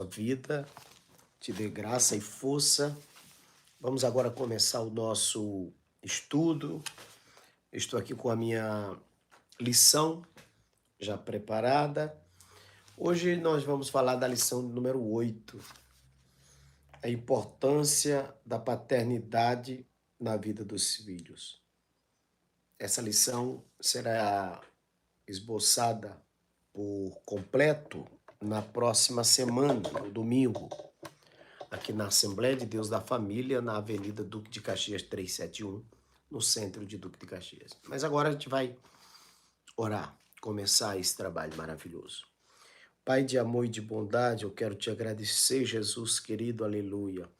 vida, te dê graça e força. Vamos agora começar o nosso estudo. Estou aqui com a minha lição já preparada. Hoje nós vamos falar da lição número 8, a importância da paternidade na vida dos filhos. Essa lição será esboçada por completo na próxima semana, no domingo, aqui na Assembleia de Deus da Família, na Avenida Duque de Caxias 371, no centro de Duque de Caxias. Mas agora a gente vai orar, começar esse trabalho maravilhoso. Pai de amor e de bondade, eu quero te agradecer, Jesus querido, aleluia,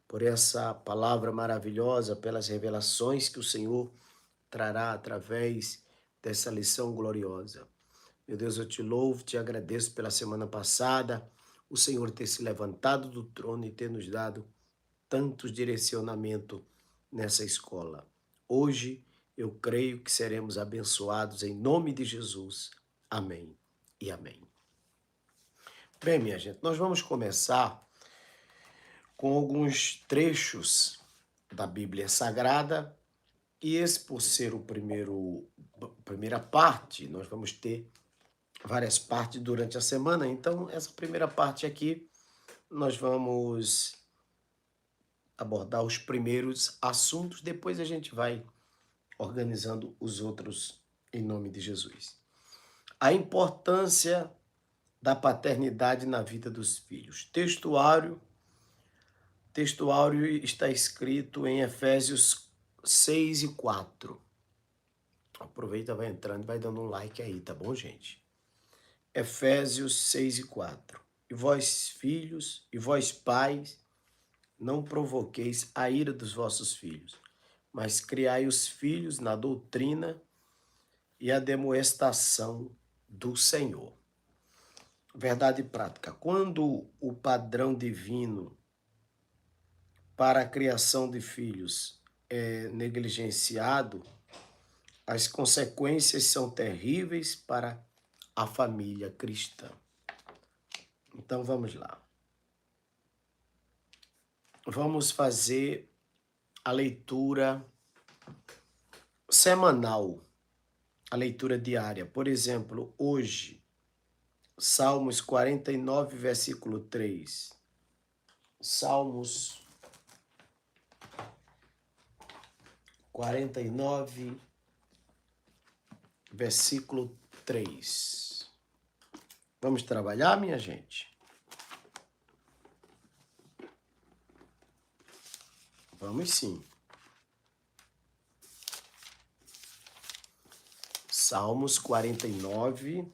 por essa palavra maravilhosa, pelas revelações que o Senhor trará através dessa lição gloriosa. Meu Deus, eu te louvo, te agradeço pela semana passada, o Senhor ter se levantado do trono e ter nos dado tantos direcionamentos nessa escola. Hoje eu creio que seremos abençoados em nome de Jesus. Amém e amém. Bem, minha gente, nós vamos começar com alguns trechos da Bíblia Sagrada e esse, por ser primeira parte, nós vamos ter várias partes durante a semana. Então, essa primeira parte aqui, nós vamos abordar os primeiros assuntos, depois a gente vai organizando os outros em nome de Jesus. A importância da paternidade na vida dos filhos. Textuário está escrito em Efésios 6 e 4. Aproveita, vai entrando e vai dando um like aí, tá bom, gente? Efésios 6 e 4. E vós, filhos, e vós, pais, não provoqueis a ira dos vossos filhos, mas criai os filhos na doutrina e a demoestação do Senhor. Verdade prática. Quando o padrão divino para a criação de filhos é negligenciado, as consequências são terríveis para a família cristã. Então vamos lá. Vamos fazer a leitura semanal, a leitura diária. Por exemplo, hoje, Salmos 49, versículo 3. Salmos 49, versículo 3. Vamos trabalhar, minha gente? Vamos sim. Salmos 49,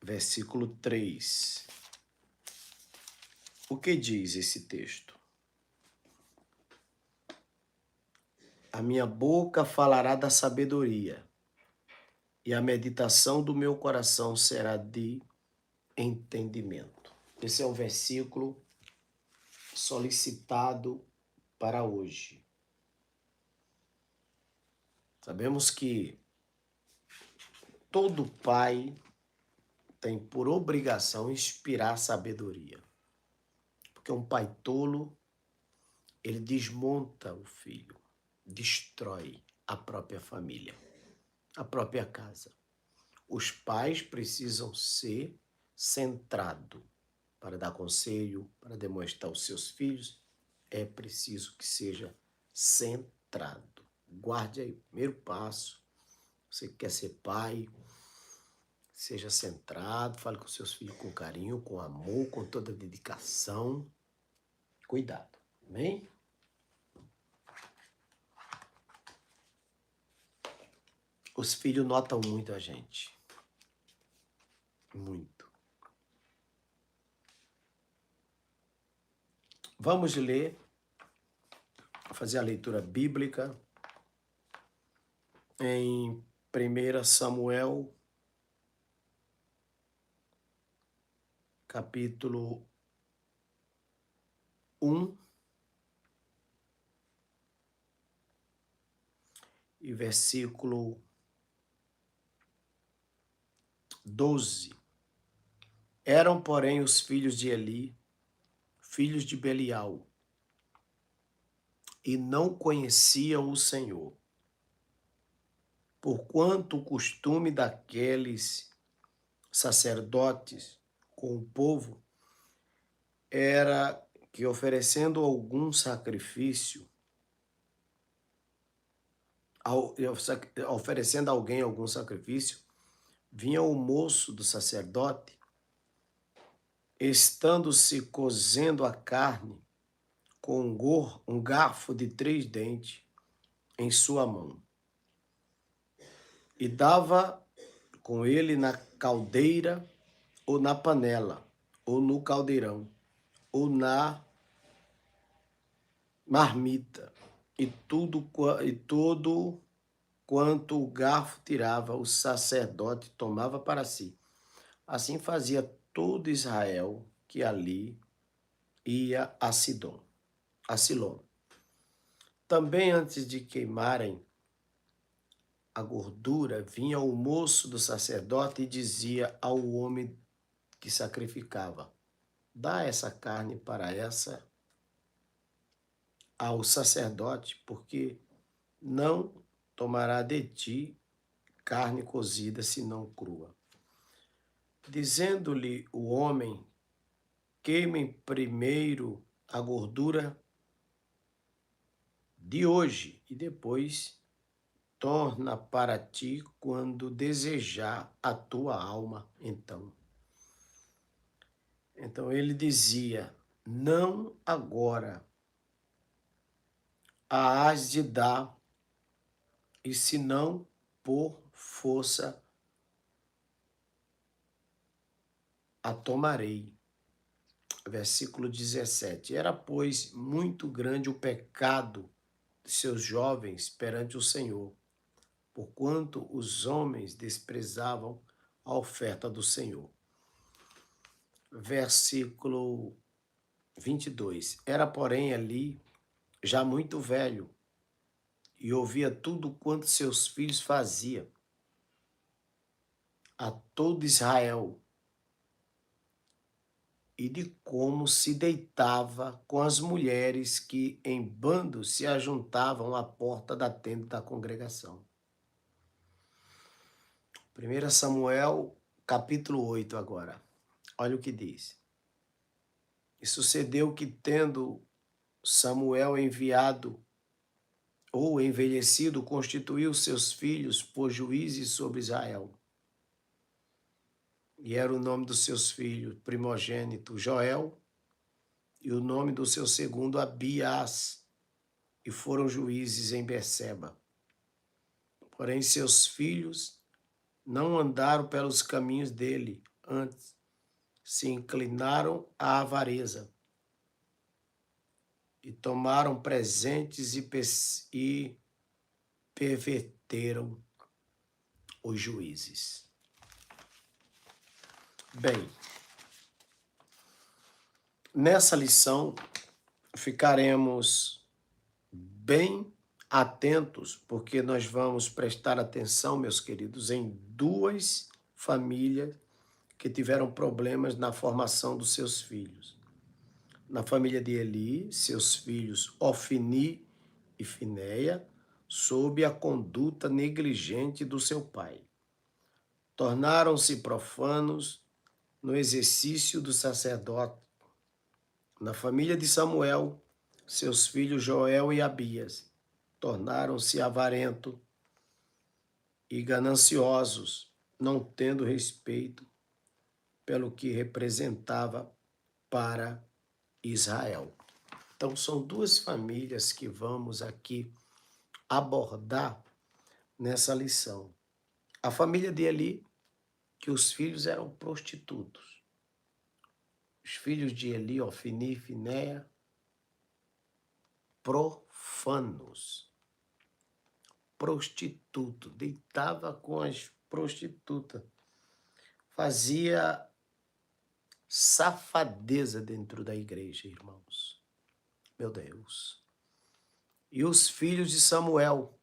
versículo 3. O que diz esse texto? A minha boca falará da sabedoria, e a meditação do meu coração será de entendimento. Esse é o versículo solicitado para hoje. Sabemos que todo pai tem por obrigação inspirar sabedoria. Porque um pai tolo, ele desmonta o filho, destrói a própria família, a própria casa. Os pais precisam ser centrados para dar conselho, para demonstrar aos seus filhos. É preciso que seja centrado. Guarde aí, primeiro passo. Você que quer ser pai, seja centrado, fale com seus filhos com carinho, com amor, com toda dedicação. Cuidado, amém? Os filhos notam muito a gente. Muito. Vamos ler, fazer a leitura bíblica em 1 Samuel, capítulo 1 e versículo 12. Eram, porém, os filhos de Eli, filhos de Belial, e não conheciam o Senhor, porquanto o costume daqueles sacerdotes com o povo era que, oferecendo algum sacrifício, oferecendo a alguém algum sacrifício, vinha o moço do sacerdote, estando-se cozendo a carne com um garfo de 3 dentes em sua mão, e dava com ele na caldeira, ou na panela, ou no caldeirão, ou na marmita, e todo quanto o garfo tirava, o sacerdote tomava para si. Assim fazia todo Israel que ali ia a Silom. Também antes de queimarem a gordura, vinha o moço do sacerdote e dizia ao homem que sacrificava: dá essa carne ao sacerdote, porque não tomará de ti carne cozida, senão crua. Dizendo-lhe o homem: queimem primeiro a gordura de hoje, e depois torna para ti quando desejar a tua alma. Então ele dizia: não agora a hás de dar, e senão por força a tomarei. Versículo 17. Era, pois, muito grande o pecado de seus jovens perante o Senhor, porquanto os homens desprezavam a oferta do Senhor. Versículo 22. Era, porém, ali já muito velho, e ouvia tudo quanto seus filhos faziam a todo Israel, e de como se deitava com as mulheres que em bando se ajuntavam à porta da tenda da congregação. 1 Samuel, capítulo 8 agora. Olha o que diz. E sucedeu que, tendo Samuel enviado ou envelhecido, constituiu seus filhos por juízes sobre Israel. E era o nome dos seus filhos primogênito Joel, e o nome do seu segundo Abiás, e foram juízes em Berseba. Porém, seus filhos não andaram pelos caminhos dele, antes se inclinaram à avareza, e tomaram presentes e perverteram os juízes. Bem, nessa lição ficaremos bem atentos, porque nós vamos prestar atenção, meus queridos, em 2 famílias que tiveram problemas na formação dos seus filhos. Na família de Eli, seus filhos Ofni e Finéia, sob a conduta negligente do seu pai, tornaram-se profanos no exercício do sacerdote. Na família de Samuel, seus filhos Joel e Abias tornaram-se avarentos e gananciosos, não tendo respeito pelo que representava para Israel. Então, são 2 famílias que vamos aqui abordar nessa lição. A família de Eli, que os filhos eram prostitutos. Os filhos de Eli, Ofni e Finéia, profanos. Prostituto, deitava com as prostitutas. Fazia safadeza dentro da igreja, irmãos. Meu Deus. E os filhos de Samuel,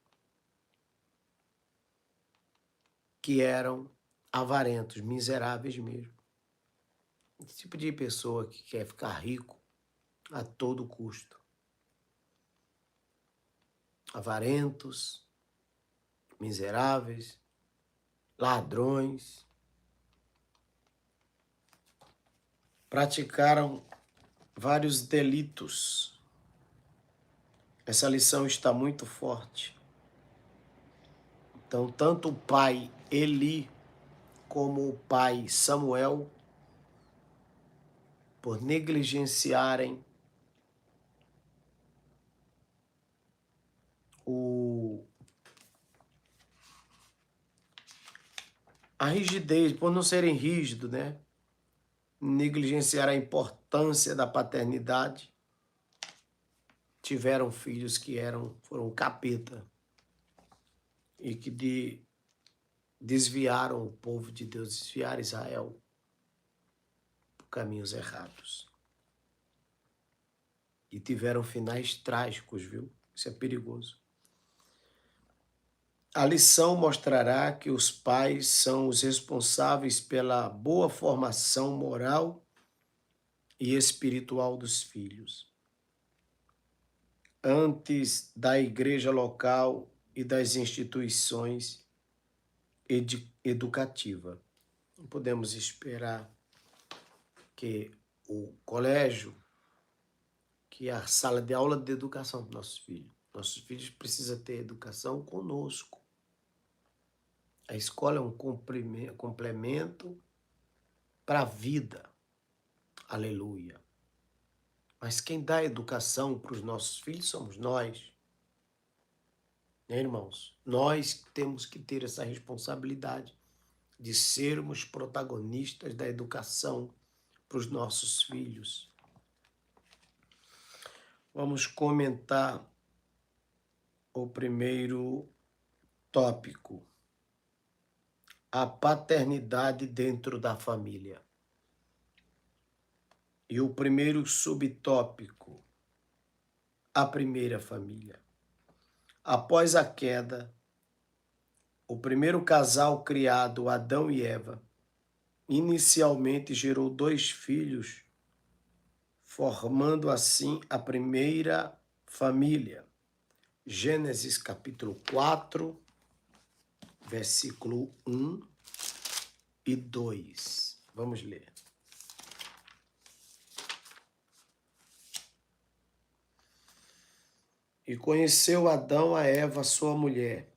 que eram avarentos, miseráveis mesmo. Esse tipo de pessoa que quer ficar rico a todo custo. Avarentos, miseráveis, ladrões, praticaram vários delitos. Essa lição está muito forte. Então, tanto o pai Eli como o pai Samuel, por negligenciarem a rigidez, por não serem rígidos, né? Negligenciar a importância da paternidade, tiveram filhos que foram capeta e que desviaram o povo de Deus, desviaram Israel por caminhos errados. E tiveram finais trágicos, viu? Isso é perigoso. A lição mostrará que os pais são os responsáveis pela boa formação moral e espiritual dos filhos. Antes da igreja local e das instituições educativas. Não podemos esperar que o colégio, que é a sala de aula de educação para nossos filhos. Nossos filhos precisam ter educação conosco. A escola é um complemento para a vida. Aleluia. Mas quem dá educação para os nossos filhos somos nós. Né, irmãos? Nós temos que ter essa responsabilidade de sermos protagonistas da educação para os nossos filhos. Vamos comentar o primeiro tópico: a paternidade dentro da família. E o primeiro subtópico: a primeira família. Após a queda, o primeiro casal criado, Adão e Eva, inicialmente gerou 2 filhos, formando assim a primeira família. Gênesis capítulo 4, versículo 1 e 2. Vamos ler. E conheceu Adão a Eva, sua mulher,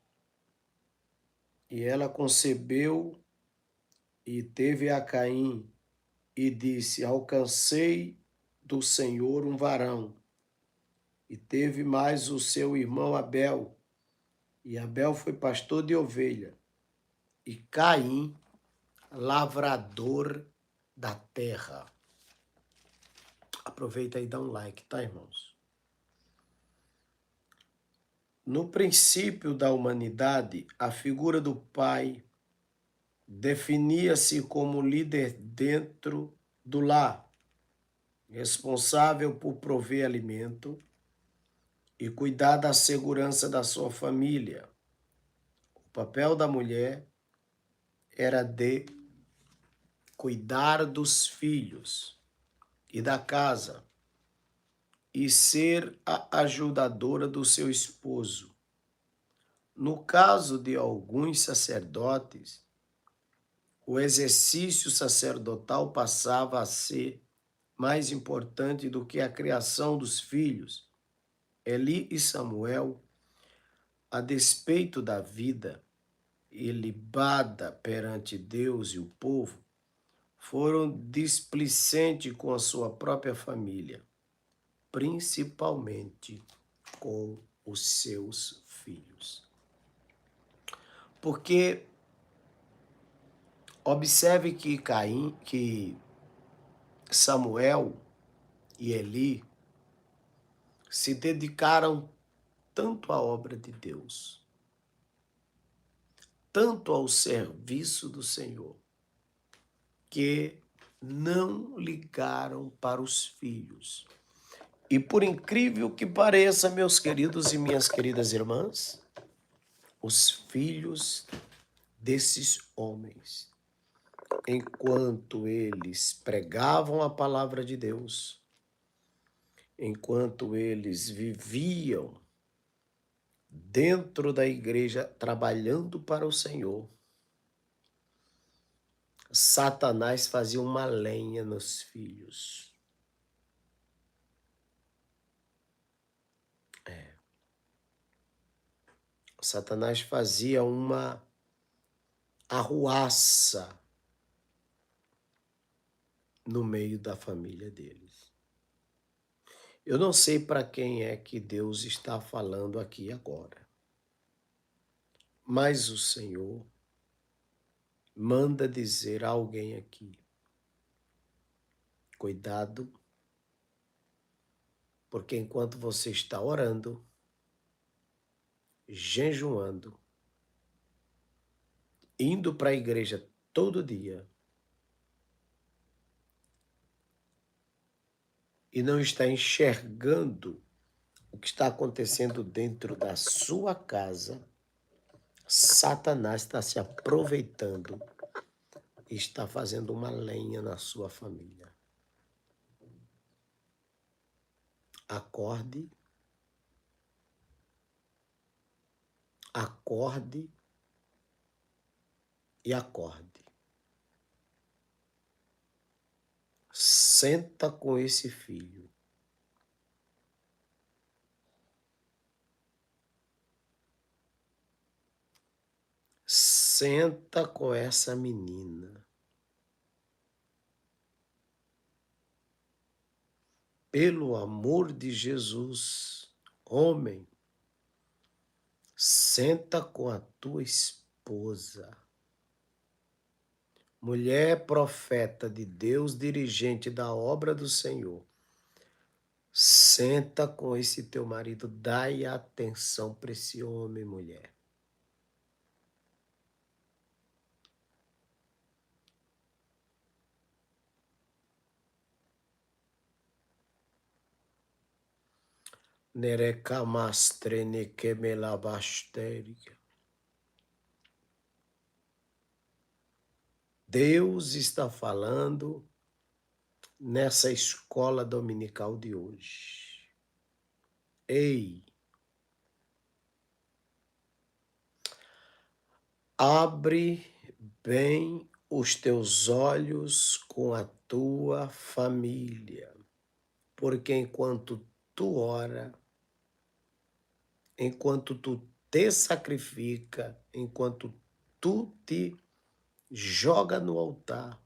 e ela concebeu e teve a Caim, e disse: alcancei do Senhor um varão. E teve mais o seu irmão Abel, e Abel foi pastor de ovelha, e Caim, lavrador da terra. Aproveita e dá um like, tá, irmãos? No princípio da humanidade, a figura do pai definia-se como líder dentro do lar, responsável por prover alimento e cuidar da segurança da sua família. O papel da mulher era de cuidar dos filhos e da casa e ser a ajudadora do seu esposo. No caso de alguns sacerdotes, o exercício sacerdotal passava a ser mais importante do que a criação dos filhos. Eli e Samuel, a despeito da vida ilibada perante Deus e o povo, foram displicentes com a sua própria família, principalmente com os seus filhos. Porque observe que Samuel e Eli se dedicaram tanto à obra de Deus, tanto ao serviço do Senhor, que não ligaram para os filhos. E por incrível que pareça, meus queridos e minhas queridas irmãs, os filhos desses homens enquanto eles pregavam a palavra de Deus, enquanto eles viviam dentro da igreja trabalhando para o Senhor, Satanás fazia uma lenha nos filhos. Satanás fazia uma arruaça no meio da família deles. Eu não sei para quem é que Deus está falando aqui agora, mas o Senhor manda dizer a alguém aqui: cuidado, porque enquanto você está orando, jejuando, indo para a igreja todo dia e não está enxergando o que está acontecendo dentro da sua casa, Satanás está se aproveitando e está fazendo uma lenha na sua família. Acorde, acorde e acorde. Senta com esse filho. Senta com essa menina. Pelo amor de Jesus, homem, senta com a tua esposa. Mulher profeta de Deus, dirigente da obra do Senhor, senta com esse teu marido, dai atenção para esse homem, mulher. Deus está falando nessa escola dominical de hoje. Ei, abre bem os teus olhos com a tua família, porque enquanto tu ora, enquanto tu te sacrifica, enquanto tu te joga no altar,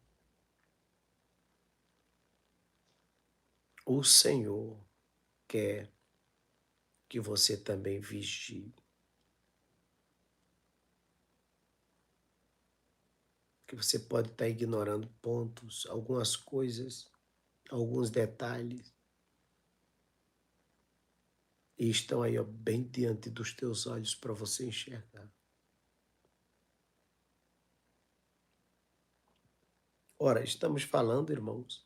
o Senhor quer que você também vigie. Que você pode estar ignorando pontos, algumas coisas, alguns detalhes, e estão aí, ó, bem diante dos teus olhos para você enxergar. Ora, estamos falando, irmãos,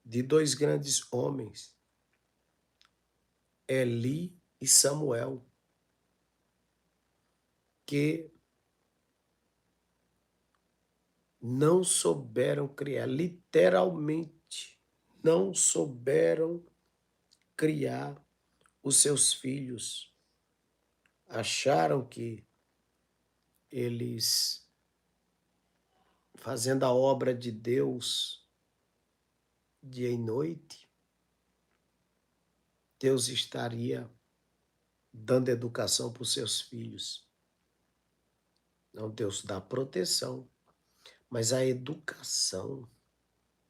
de dois grandes homens, Eli e Samuel, que não souberam criar, literalmente, não souberam criar os seus filhos. Acharam que eles, fazendo a obra de Deus dia e noite, Deus estaria dando educação para os seus filhos. Não, Deus dá proteção, mas a educação,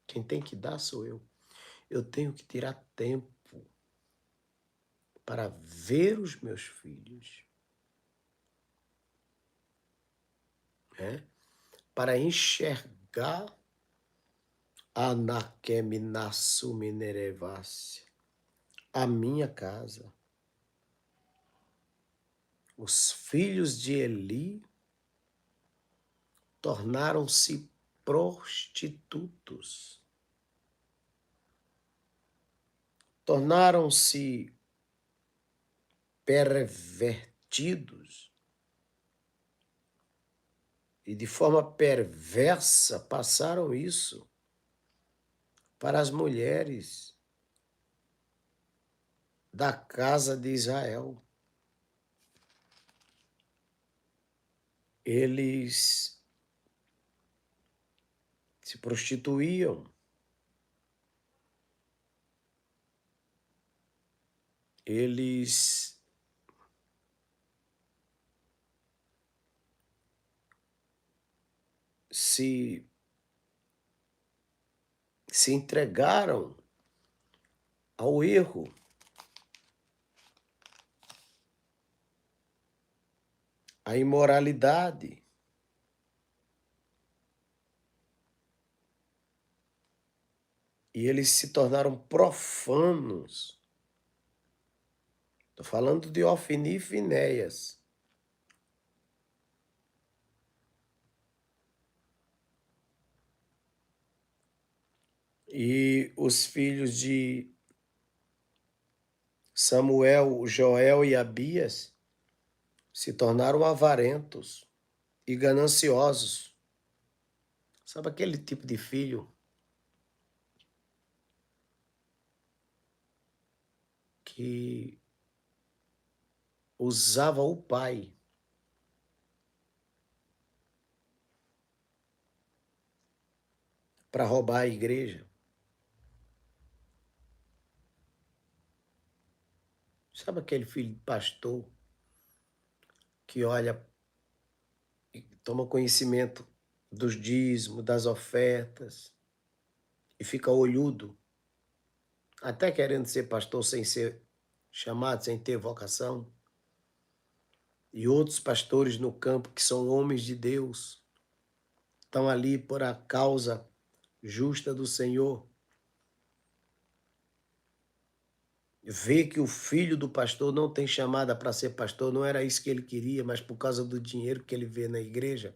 quem tem que dar sou eu. Eu tenho que tirar tempo para ver os meus filhos, né? Para enxergar a minha casa. Os filhos de Eli tornaram-se prostitutos, tornaram-se pervertidos e de forma perversa passaram isso para as mulheres da casa de Israel. Eles se prostituíam, eles se entregaram ao erro. A imoralidade. E eles se tornaram profanos. Estou falando de Ofni e Finéias. E os filhos de Samuel, Joel e Abias se tornaram avarentos e gananciosos. Sabe aquele tipo de filho que usava o pai para roubar a igreja? Sabe aquele filho de pastor que olha e toma conhecimento dos dízimos, das ofertas e fica olhudo, até querendo ser pastor sem ser chamado, sem ter vocação? E outros pastores no campo que são homens de Deus, estão ali por a causa justa do Senhor. Vê que o filho do pastor não tem chamada para ser pastor, não era isso que ele queria, mas por causa do dinheiro que ele vê na igreja,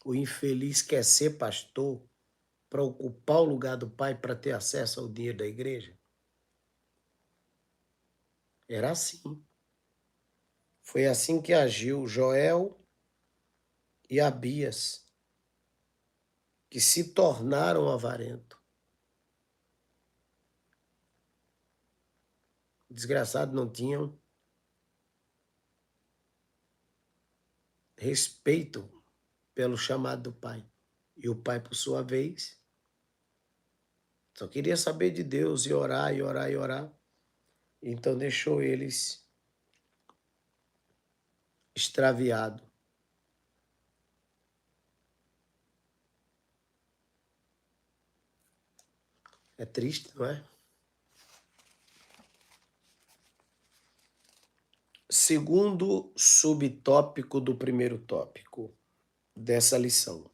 o infeliz quer ser pastor para ocupar o lugar do pai, para ter acesso ao dinheiro da igreja. Era assim. Foi assim que agiu Joel e Abias, que se tornaram avarentos. Desgraçados não tinham respeito pelo chamado do pai. E o pai, por sua vez, só queria saber de Deus e orar, e orar, e orar. Então deixou eles extraviados. É triste, não é? Segundo subtópico do primeiro tópico dessa lição: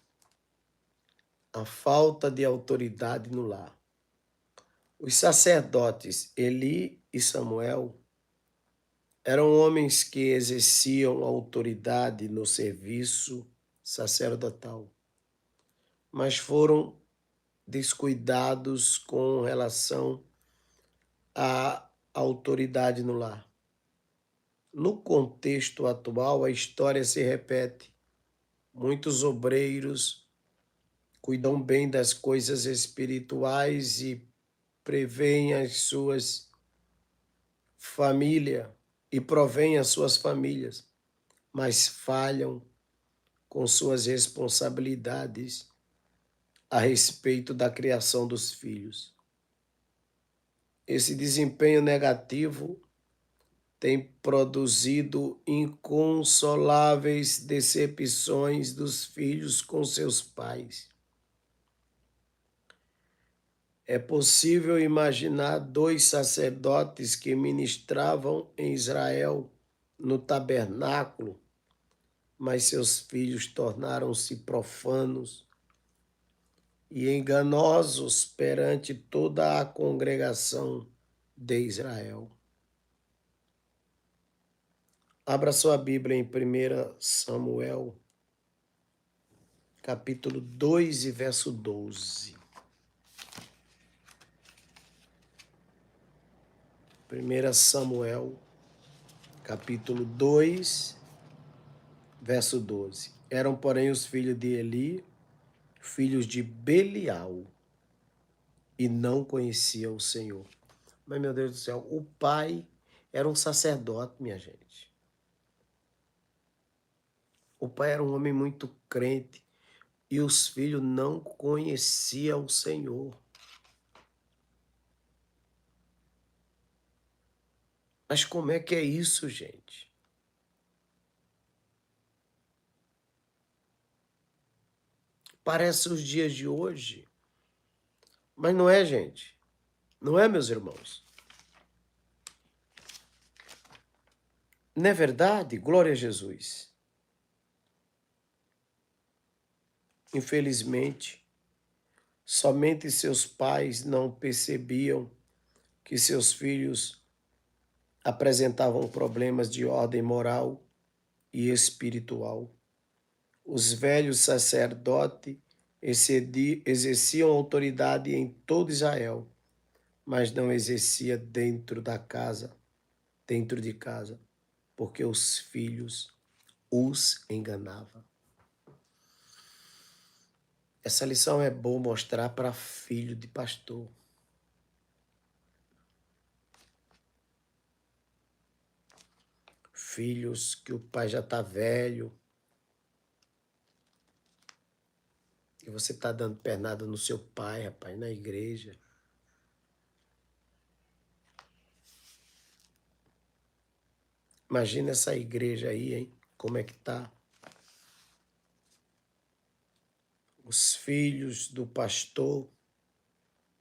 a falta de autoridade no lar. Os sacerdotes Eli e Samuel eram homens que exerciam autoridade no serviço sacerdotal, mas foram descuidados com relação à autoridade no lar. No contexto atual, a história se repete. Muitos obreiros cuidam bem das coisas espirituais e prevêem as suas famílias e provêm as suas famílias, mas falham com suas responsabilidades a respeito da criação dos filhos. Esse desempenho negativo tem produzido inconsoláveis decepções dos filhos com seus pais. É possível imaginar dois sacerdotes que ministravam em Israel no tabernáculo, mas seus filhos tornaram-se profanos e enganosos perante toda a congregação de Israel. Abra sua Bíblia em 1 Samuel, capítulo 2 e verso 12. 1 Samuel, capítulo 2 Verso 12. Eram, porém, os filhos de Eli, filhos de Belial, e não conheciam o Senhor. Mas, meu Deus do céu, o pai era um sacerdote, minha gente. O pai era um homem muito crente e os filhos não conheciam o Senhor. Mas como é que é isso, gente? Parece os dias de hoje. Mas não é, gente. Não é, meus irmãos. Não é verdade? Glória a Jesus. Infelizmente, somente seus pais não percebiam que seus filhos apresentavam problemas de ordem moral e espiritual. Os velhos sacerdotes exerciam autoridade em todo Israel, mas não exercia dentro de casa, porque os filhos os enganavam. Essa lição é boa mostrar para filho de pastor. Filhos que o pai já está velho e você está dando pernada no seu pai, rapaz, na igreja. Imagina essa igreja aí, hein? Como é que tá? Os filhos do pastor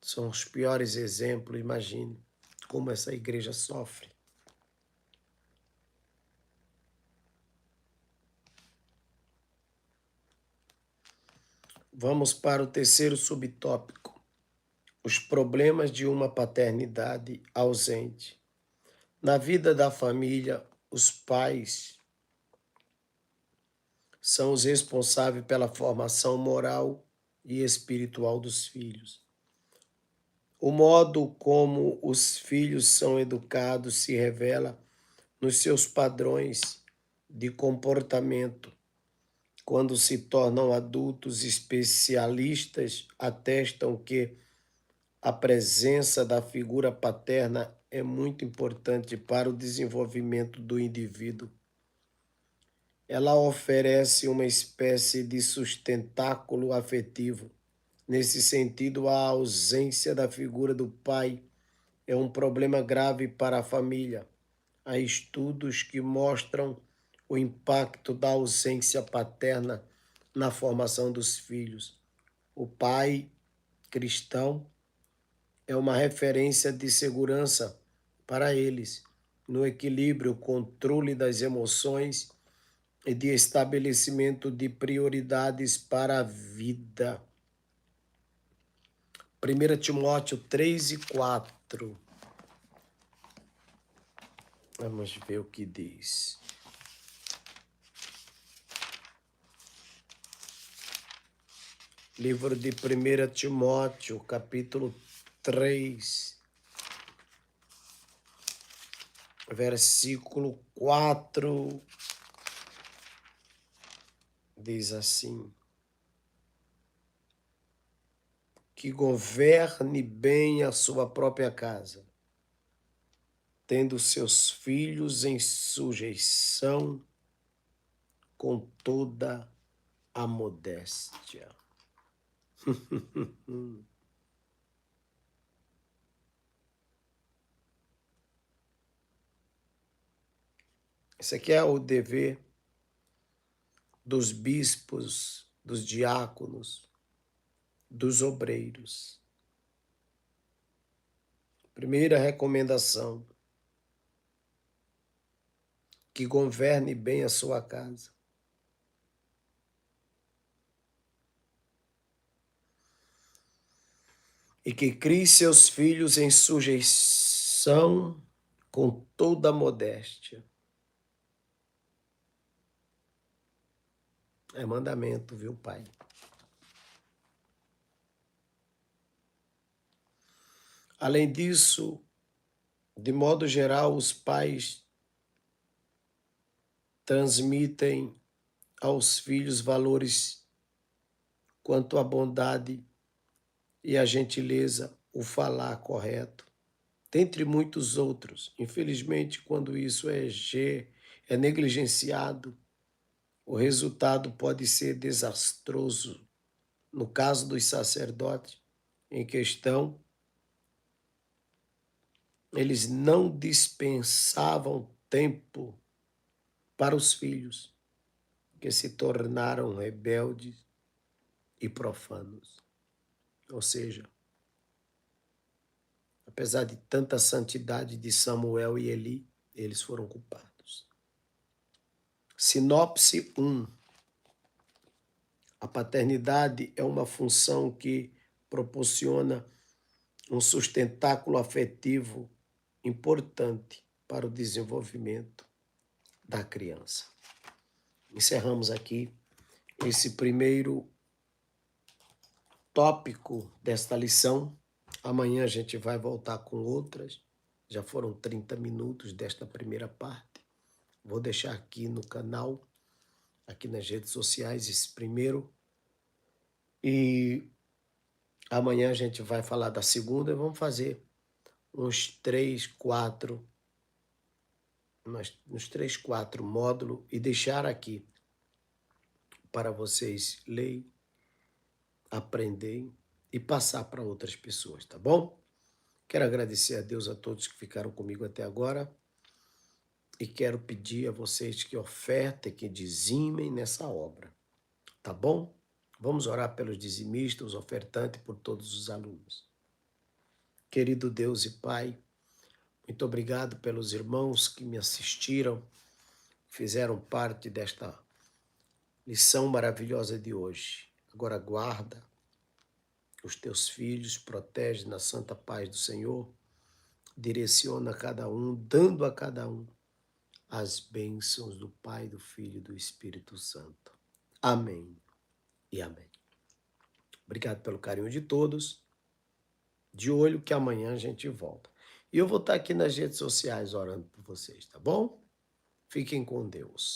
são os piores exemplos, imagine como essa igreja sofre. Vamos para o terceiro subtópico: os problemas de uma paternidade ausente. Na vida da família, os pais são os responsáveis pela formação moral e espiritual dos filhos. O modo como os filhos são educados se revela nos seus padrões de comportamento. Quando se tornam adultos, especialistas atestam que a presença da figura paterna é muito importante para o desenvolvimento do indivíduo. Ela oferece uma espécie de sustentáculo afetivo. Nesse sentido, a ausência da figura do pai é um problema grave para a família. Há estudos que mostram o impacto da ausência paterna na formação dos filhos. O pai cristão é uma referência de segurança para eles, no equilíbrio, controle das emoções e de estabelecimento de prioridades para a vida. 1 Timóteo 3 e 4. Vamos ver o que diz. Livro de 1 Timóteo, capítulo 3, versículo 4, diz assim: que governe bem a sua própria casa, tendo seus filhos em sujeição com toda a modéstia. Esse aqui é o dever dos bispos, dos diáconos, dos obreiros. Primeira recomendação: que governe bem a sua casa. E que crie seus filhos em sujeição com toda a modéstia. É mandamento, viu, pai? Além disso, de modo geral, os pais transmitem aos filhos valores quanto à bondade e a gentileza, o falar correto, dentre muitos outros. Infelizmente, quando isso é negligenciado, o resultado pode ser desastroso. No caso dos sacerdotes em questão, eles não dispensavam tempo para os filhos, que se tornaram rebeldes e profanos. Ou seja, apesar de tanta santidade de Samuel e Eli, eles foram culpados. Sinopse 1. A paternidade é uma função que proporciona um sustentáculo afetivo importante para o desenvolvimento da criança. Encerramos aqui esse primeiro tópico desta lição. Amanhã a gente vai voltar com outras. Já foram 30 minutos desta primeira parte. Vou deixar aqui no canal, aqui nas redes sociais, esse primeiro. E amanhã a gente vai falar da segunda e vamos fazer uns 3, 4 módulos e deixar aqui para vocês lerem, aprenderem e passar para outras pessoas, tá bom? Quero agradecer a Deus a todos que ficaram comigo até agora e quero pedir a vocês que ofertem, que dizimem nessa obra, tá bom? Vamos orar pelos dizimistas, os ofertantes, por todos os alunos. Querido Deus e Pai, muito obrigado pelos irmãos que me assistiram, fizeram parte desta lição maravilhosa de hoje. Agora guarda os teus filhos, protege na santa paz do Senhor, direciona cada um, dando a cada um as bênçãos do Pai, do Filho e do Espírito Santo. Amém e amém. Obrigado pelo carinho de todos. De olho que amanhã a gente volta. E eu vou estar aqui nas redes sociais orando por vocês, tá bom? Fiquem com Deus.